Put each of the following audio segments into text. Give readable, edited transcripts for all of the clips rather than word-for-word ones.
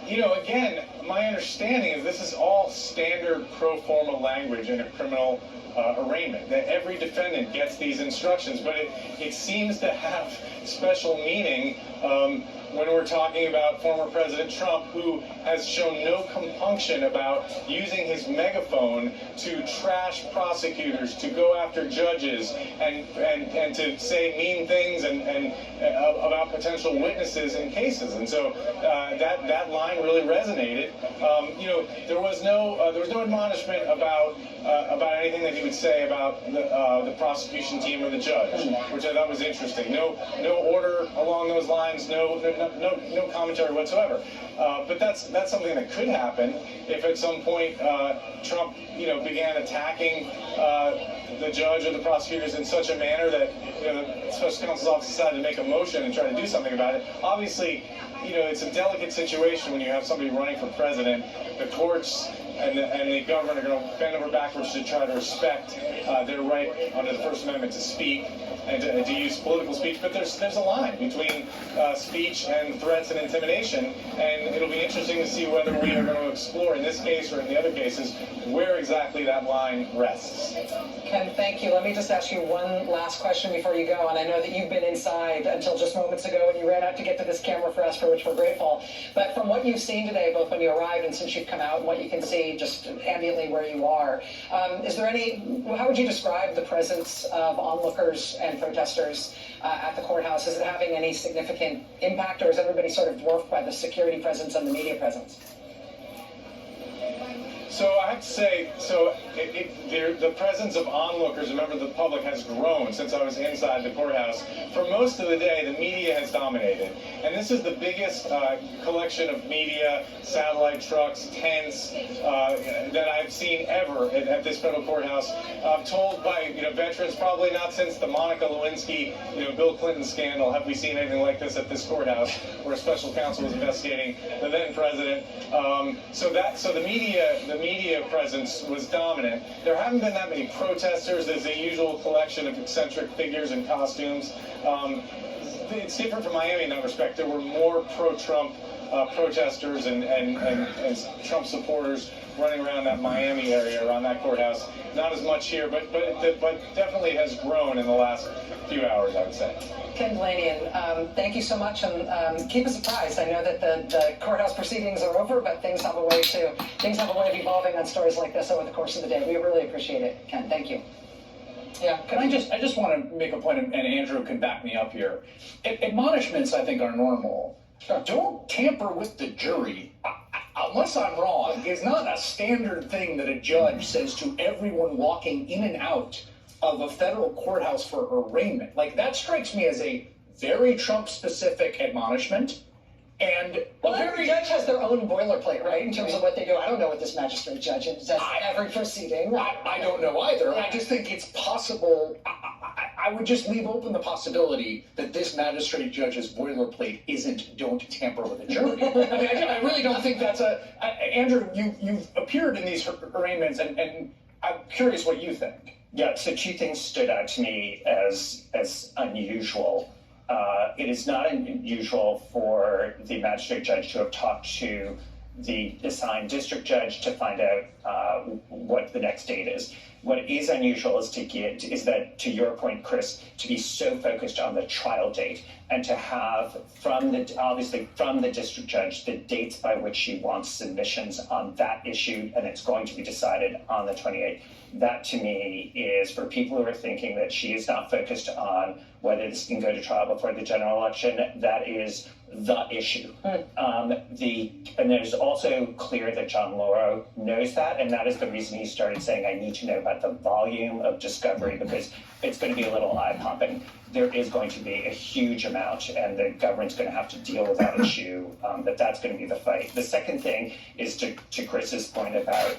Again, my understanding is this is all standard pro forma language in a criminal arraignment, that every defendant gets these instructions, but it seems to have special meaning when we're talking about former President Trump, who has shown no compunction about using his megaphone to trash prosecutors, to go after judges, and to say mean things and about potential witnesses in cases. And so that line really resonated. There was no admonishment about anything that he would say about the prosecution team or the judge, which I thought was interesting. No order along those lines. No commentary whatsoever. But that's something that could happen if at some point Trump began attacking the judge or the prosecutors in such a manner that the special counsel's office decided to make a motion and try to do something about it. Obviously, it's a delicate situation when you have somebody running for president. The courts and the government are going to bend over backwards to try to respect their right under the First Amendment to speak and to use political speech. But there's a line between speech and threats and intimidation, and it'll be interesting to see whether we are going to explore in this case or in the other cases where exactly that line rests. Ken, thank you. Let me just ask you one last question before you go, and I know that you've been inside until just moments ago and you ran out to get to this camera for us, for which we're grateful. But from what you've seen today, both when you arrived and since you've come out, and what you can see just ambiently where you are, how would you describe the presence of onlookers and protesters at the courthouse? Is it having any significant impact, or is everybody sort of dwarfed by the security presence and the media presence? So I have to say, the presence of onlookers, remember, the public has grown since I was inside the courthouse. For most of the day, the media has dominated. And this is the biggest collection of media, satellite trucks, tents that I've seen ever at this federal courthouse. I'm told by veterans, probably not since the Monica Lewinsky, Bill Clinton scandal, have we seen anything like this at this courthouse, where a special counsel was investigating the then president. So the media presence was dominant. There haven't been that many protesters. There's a usual collection of eccentric figures in costumes. It's different from Miami in that respect. There were more pro-Trump protesters and Trump supporters running around that Miami area, around that courthouse. Not as much here, but definitely has grown in the last few hours, I would say. Ken Blaney, thank you so much, and keep us apprised. I know that the courthouse proceedings are over, but things have a way of evolving on stories like this over the course of the day. We really appreciate it, Ken. Thank you. Yeah, I just want to make a point, and Andrew can back me up here. Admonishments, I think, are normal. Don't tamper with the jury. Unless I'm wrong, is not a standard thing that a judge says to everyone walking in and out of a federal courthouse for arraignment. Like, that strikes me as a very Trump-specific admonishment. And every judge has their own boilerplate, right, in terms of what they do. I don't know what this magistrate judge does every proceeding. I don't know either. Yeah. I just think it's possible. I would just leave open the possibility that this magistrate judge's boilerplate isn't "don't tamper with a jury." I really don't think that's Andrew, you've appeared in these arraignments, and I'm curious what you think. Yeah, so two things stood out to me as unusual. It is not unusual for the magistrate judge to have talked to the assigned district judge to find out what the next date is. What is unusual is that, to your point, Chris, to be so focused on the trial date and to have from the district judge the dates by which she wants submissions on that issue, and it's going to be decided on the 28th. That, to me, is for people who are thinking that she is not focused on whether this can go to trial before the general election. That is the issue. And there's also clear that John Lauro knows that, and that is the reason he started saying, I need to know about the volume of discovery, because it's going to be a little eye-popping. There is going to be a huge amount, and the government's going to have to deal with that issue, that's going to be the fight. The second thing is to Chris's point about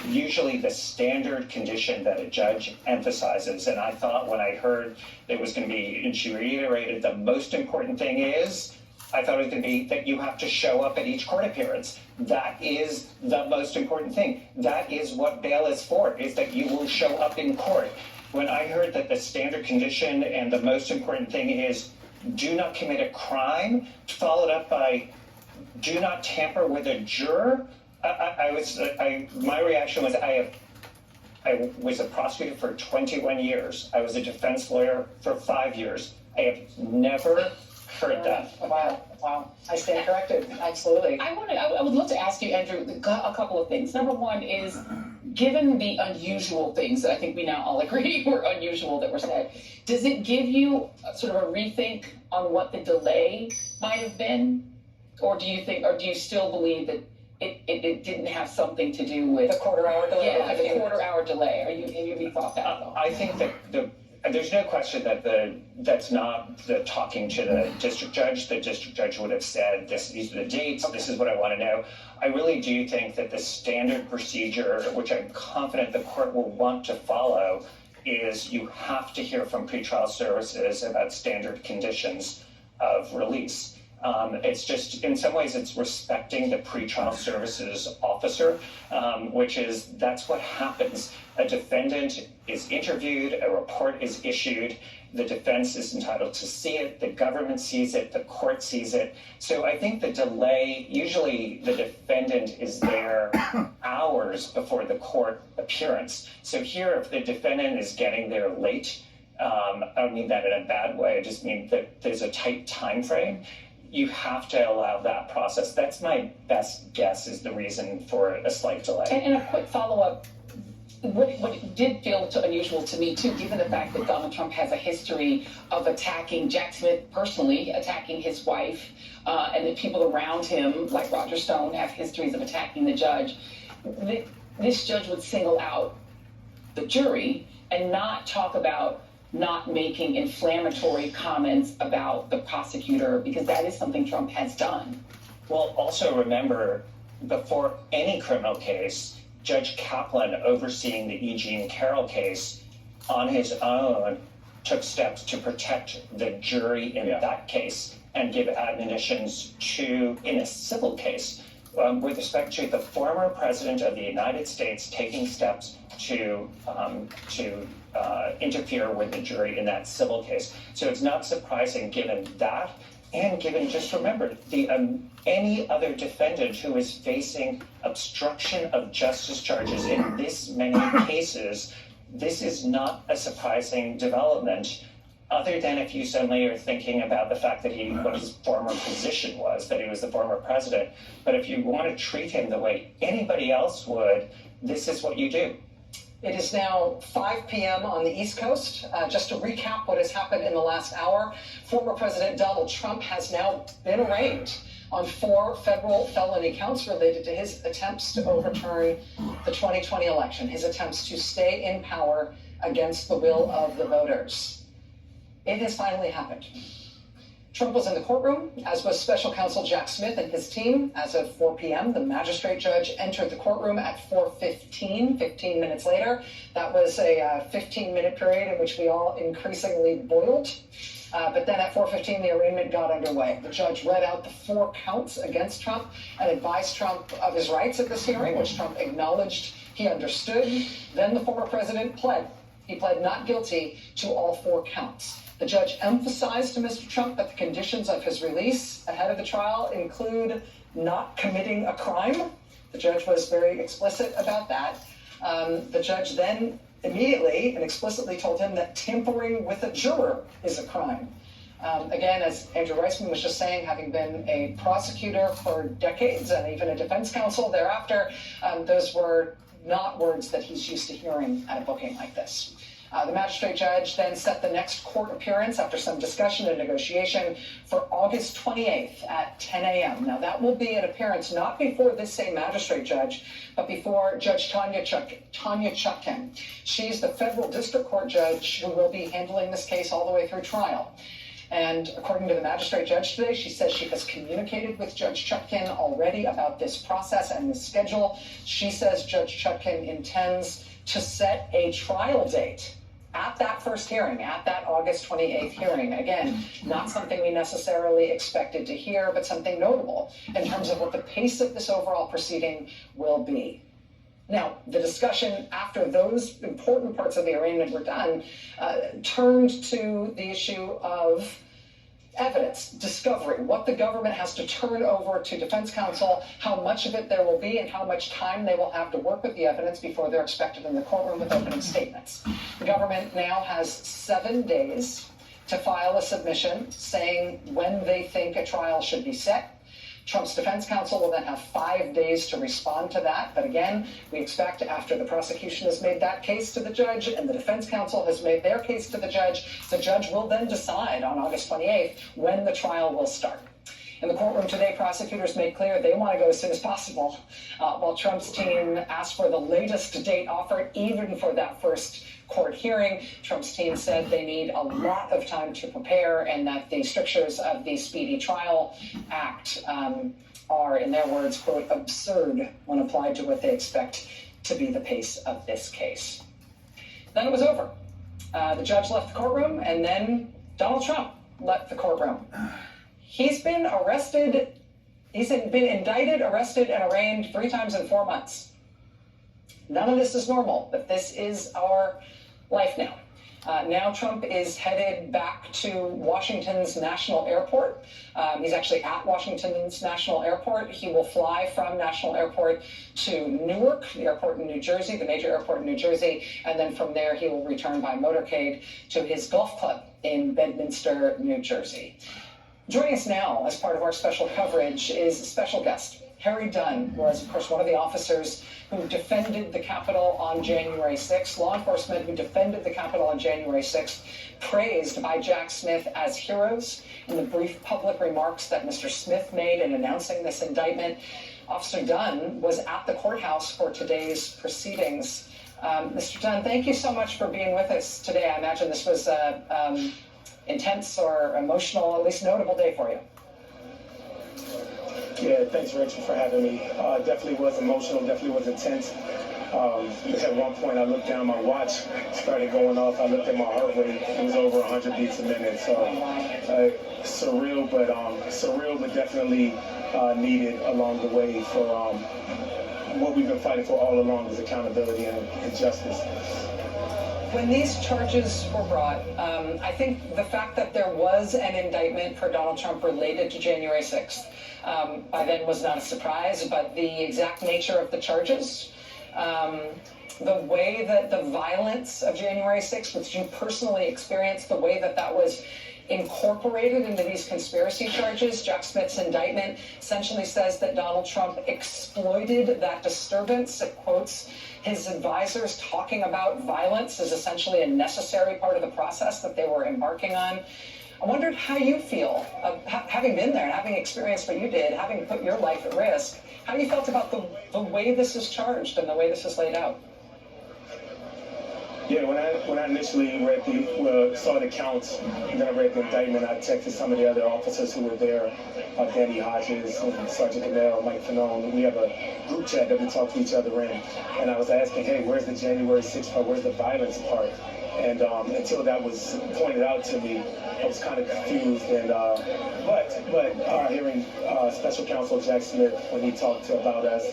usually the standard condition that a judge emphasizes, and I thought when I heard it was going to be, and she reiterated, the most important thing is, I thought it was going to be that you have to show up at each court appearance. That is the most important thing. That is what bail is for, is that you will show up in court. When I heard that the standard condition and the most important thing is do not commit a crime, followed up by do not tamper with a juror. My reaction was, I was a prosecutor for 21 years. I was a defense lawyer for 5 years. I have never heard that. Wow. I stand corrected. Absolutely. I would love to ask you, Andrew, a couple of things. Number one is, given the unusual things that I think we now all agree were unusual that were said, does it give you sort of a rethink on what the delay might have been? Or do you still believe that it didn't have something to do with The quarter-hour delay? Yeah, the quarter-hour delay. Have you thought that at all? I think that there's no question that that's not the talking to the district judge. The district judge would have said, these are the dates, this is what I want to know. I really do think that the standard procedure, which I'm confident the court will want to follow, is you have to hear from pretrial services about standard conditions of release. It's just, in some ways, it's respecting the pretrial services officer, that's what happens. A defendant is interviewed, a report is issued, the defense is entitled to see it, the government sees it, the court sees it. So I think the delay, usually the defendant is there hours before the court appearance. So here, if the defendant is getting there late, I don't mean that in a bad way, I just mean that there's a tight time frame. You have to allow that process. That's my best guess is the reason for a slight delay. And a quick follow-up. What did feel unusual to me, too, given the fact that Donald Trump has a history of attacking Jack Smith personally, attacking his wife, and the people around him, like Roger Stone, have histories of attacking the judge. This judge would single out the jury and not talk about not making inflammatory comments about the prosecutor, because that is something Trump has done. Well, also remember, before any criminal case, Judge Kaplan, overseeing the E. Jean Carroll case, on his own, took steps to protect the jury in that case and give admonitions in a civil case, with respect to the former president of the United States taking steps to interfere with the jury in that civil case. So it's not surprising, given that, and given, just remember, any other defendant who is facing obstruction of justice charges in this many cases, this is not a surprising development, other than if you suddenly are thinking about the fact that what his former position was, that he was the former president. But if you want to treat him the way anybody else would, this is what you do. It is now 5 p.m. on the East Coast. Just to recap what has happened in the last hour, former President Donald Trump has now been arraigned on 4 federal felony counts related to his attempts to overturn the 2020 election, his attempts to stay in power against the will of the voters. It has finally happened. Trump was in the courtroom, as was special counsel Jack Smith and his team. As of 4 p.m., the magistrate judge entered the courtroom at 4:15, 15 minutes later. That was a 15-minute period in which we all increasingly boiled. But then at 4:15, the arraignment got underway. The judge read out the 4 counts against Trump and advised Trump of his rights at this hearing, which Trump acknowledged he understood. Then the former president pled. He pled not guilty to all 4 counts. The judge emphasized to Mr. Trump that the conditions of his release ahead of the trial include not committing a crime. The judge was very explicit about that. The judge then immediately and explicitly told him that tampering with a juror is a crime. Again, as Andrew Reisman was just saying, having been a prosecutor for decades and even a defense counsel thereafter, those were not words that he's used to hearing at a booking like this. The magistrate judge then set the next court appearance after some discussion and negotiation for August 28th at 10 a.m. Now, that will be an appearance not before this same magistrate judge, but before Judge Tanya Chutkan. She's the federal district court judge who will be handling this case all the way through trial. And according to the magistrate judge today, she says she has communicated with Judge Chutkan already about this process and the schedule. She says Judge Chutkan intends to set a trial date at that first hearing, at that August 28th hearing. Again, not something we necessarily expected to hear, but something notable in terms of what the pace of this overall proceeding will be. Now, the discussion after those important parts of the arraignment were done turned to the issue of evidence, discovery, what the government has to turn over to defense counsel, how much of it there will be, and how much time they will have to work with the evidence before they're expected in the courtroom with opening statements. The government now has 7 days to file a submission saying when they think a trial should be set. Trump's defense counsel will then have 5 days to respond to that. But again, we expect after the prosecution has made that case to the judge and the defense counsel has made their case to the judge will then decide on August 28th when the trial will start. In the courtroom today, prosecutors made clear they want to go as soon as possible, while Trump's team asked for the latest date offered, even for that first court hearing. Trump's team said they need a lot of time to prepare and that the strictures of the Speedy Trial Act are, in their words, quote, absurd when applied to what they expect to be the pace of this case. Then it was over. The judge left the courtroom, and then Donald Trump left the courtroom. He's been arrested, he's been indicted, arrested, and arraigned 3 times in 4 months. None of this is normal, but this is our life now. Now Trump is headed back to Washington's National Airport. He's actually at Washington's National Airport. He will fly from National Airport to Newark, the airport in New Jersey, the major airport in New Jersey, and then from there he will return by motorcade to his golf club in Bedminster, New Jersey. Joining us now as part of our special coverage is a special guest. Harry Dunn was, of course, one of the officers who defended the Capitol on January 6th, law enforcement who defended the Capitol on January 6th, praised by Jack Smith as heroes in the brief public remarks that Mr. Smith made in announcing this indictment. Officer Dunn was at the courthouse for today's proceedings. Mr. Dunn, thank you so much for being with us today. I imagine this was an intense or emotional, at least notable day for you. Yeah, thanks, Rachel, for having me. Definitely was emotional, definitely was intense. At one point, I looked down, my watch started going off. I looked at my heart rate, it was over 100 beats a minute. So surreal, but definitely needed along the way for what we've been fighting for all along is accountability and justice. When these charges were brought, I think the fact that there was an indictment for Donald Trump related to January 6th by then was not a surprise, but the exact nature of the charges, the way that the violence of January 6th, which you personally experienced, the way that that was incorporated into these conspiracy charges. Jack Smith's indictment essentially says that Donald Trump exploited that disturbance. It quotes his advisors talking about violence as essentially a necessary part of the process that they were embarking on. I wondered how you feel, having been there, having experienced what you did, having put your life at risk, how you felt about the way this is charged and the way this is laid out. Yeah, when I initially saw the counts, and then I read the indictment, I texted some of the other officers who were there, Danny Hodges, and Sergeant Cannell, Mike Fanone. We have a group chat that we talk to each other in, and I was asking, hey, where's the January 6th part? Where's the violence part? And until that was pointed out to me, I was kind of confused. And but hearing Special Counsel Jack Smith when he talked about us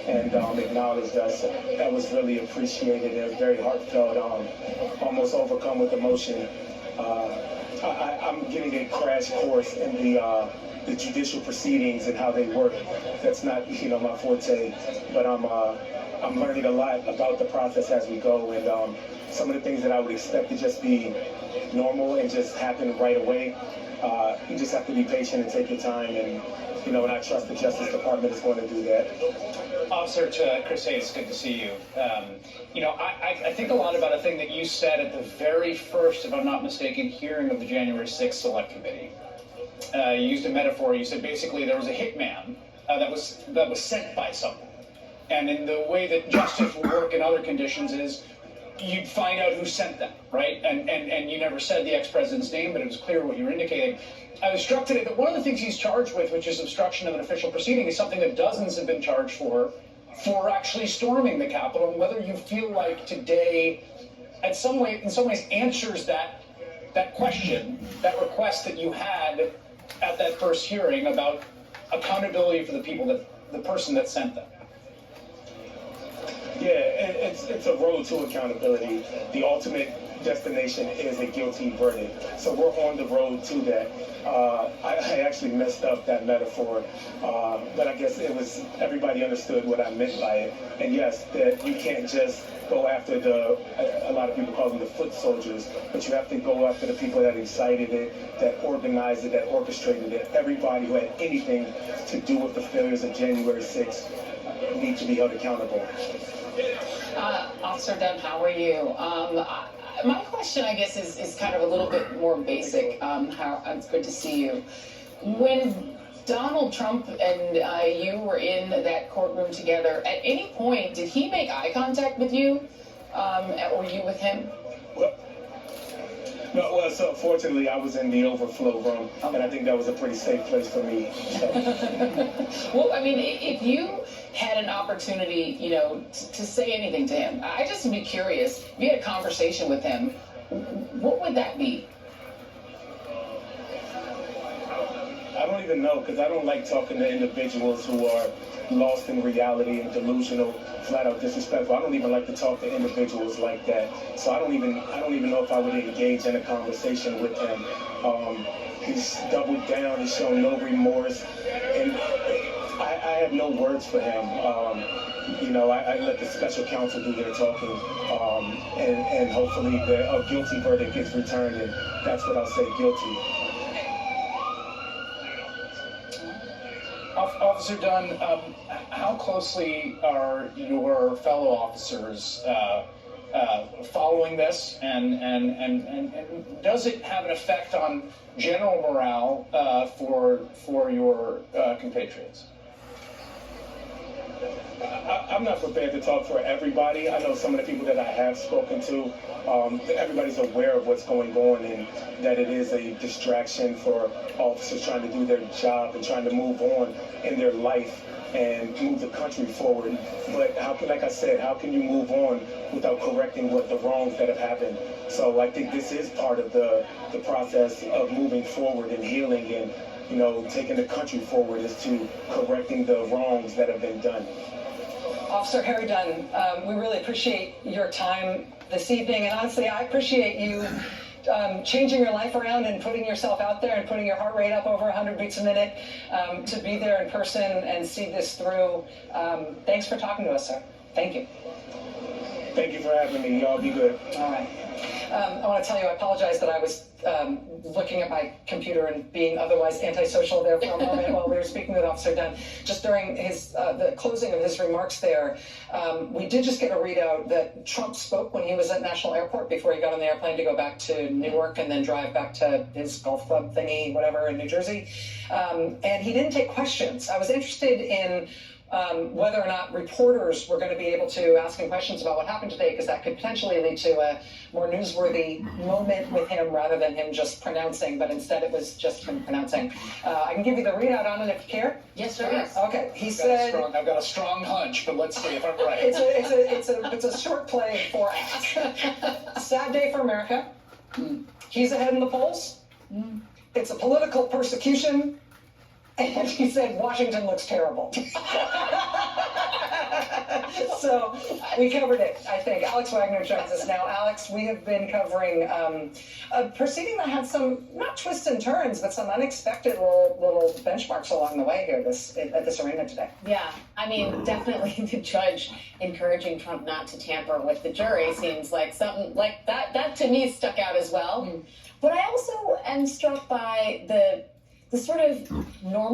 and acknowledged us, that was really appreciated. It was very heartfelt, almost overcome with emotion. I'm getting a crash course in the judicial proceedings and how they work. That's not my forte, but I'm learning a lot about the process as we go, and some of the things that I would expect to just be normal and just happen right away. You just have to be patient and take your time, and and I trust the Justice Department is going to do that. Officer Chris Hayes, good to see you. I think a lot about a thing that you said at the very first, if I'm not mistaken, hearing of the January 6th Select Committee. You used a metaphor. You said basically there was a hitman that was sent by someone, and in the way that justice will work in other conditions is you'd find out who sent them, right? And you never said the ex-president's name, but it was clear what you were indicating. I was struck today that one of the things he's charged with, which is obstruction of an official proceeding, is something that dozens have been charged for actually storming the Capitol, and whether you feel like today, in some ways, answers that question, that request that you had at that first hearing about accountability for the person that sent them. Yeah, it's a road to accountability. The ultimate destination is a guilty verdict. So we're on the road to that. I actually messed up that metaphor, but I guess it was, everybody understood what I meant by it. And yes, that you can't just go after a lot of people call them the foot soldiers, but you have to go after the people that incited it, that organized it, that orchestrated it. Everybody who had anything to do with the failures of January 6th need to be held accountable. Officer Dunn, how are you? My question, I guess, is kind of a little bit more basic. It's good to see you. When Donald Trump and you were in that courtroom together, at any point, did he make eye contact with you, or you with him? No, well, so fortunately, I was in the overflow room, and I think that was a pretty safe place for me. So. Well, I mean, if you had an opportunity, to say anything to him, I just would be curious. If you had a conversation with him, what would that be? I don't even know, because I don't like talking to individuals who are lost in reality and delusional, flat out disrespectful. I don't even like to talk to individuals like that. So I don't even know if I would engage in a conversation with him. He's doubled down. He's shown no remorse, and I have no words for him. I let the special counsel do their talking, and hopefully a guilty verdict gets returned, and that's what I'll say, guilty. Officer Dunn, how closely are your fellow officers following this, and does it have an effect on general morale for your compatriots? I'm not prepared to talk for everybody. I know some of the people that I have spoken to, everybody's aware of what's going on and that it is a distraction for officers trying to do their job and trying to move on in their life and move the country forward. But like I said, how can you move on without correcting the wrongs that have happened? So I think this is part of the process of moving forward and healing and taking the country forward, is to correcting the wrongs that have been done. Officer Harry Dunn, we really appreciate your time this evening, and honestly, I appreciate you changing your life around and putting yourself out there and putting your heart rate up over 100 beats a minute to be there in person and see this through. Thanks for talking to us, sir. Thank you. Thank you for having me. Y'all be good. All right. I want to tell you, I apologize that I was looking at my computer and being otherwise antisocial there for a moment while we were speaking with Officer Dunn. Just during the closing of his remarks there, we did just get a readout that Trump spoke when he was at National Airport before he got on the airplane to go back to Newark and then drive back to his golf club thingy, whatever, in New Jersey. And he didn't take questions. I was interested in whether or not reporters were going to be able to ask him questions about what happened today, because that could potentially lead to a more newsworthy moment with him rather than him just pronouncing, but instead it was just him pronouncing. I can give you the readout on it if you care. Yes, sir. Yes. Okay. He said, I've got a strong hunch, but let's see if I'm right. it's a short play for sad day for America. He's ahead in the polls. It's a political persecution. And he said, Washington looks terrible. So we covered it, I think. Alex Wagner joins us now. Alex, we have been covering a proceeding that had some, not twists and turns, but some unexpected little benchmarks along the way here at this arraignment today. Yeah, I mean, definitely the judge encouraging Trump not to tamper with the jury seems like something like that. That to me stuck out as well. But I also am struck by the sort of normal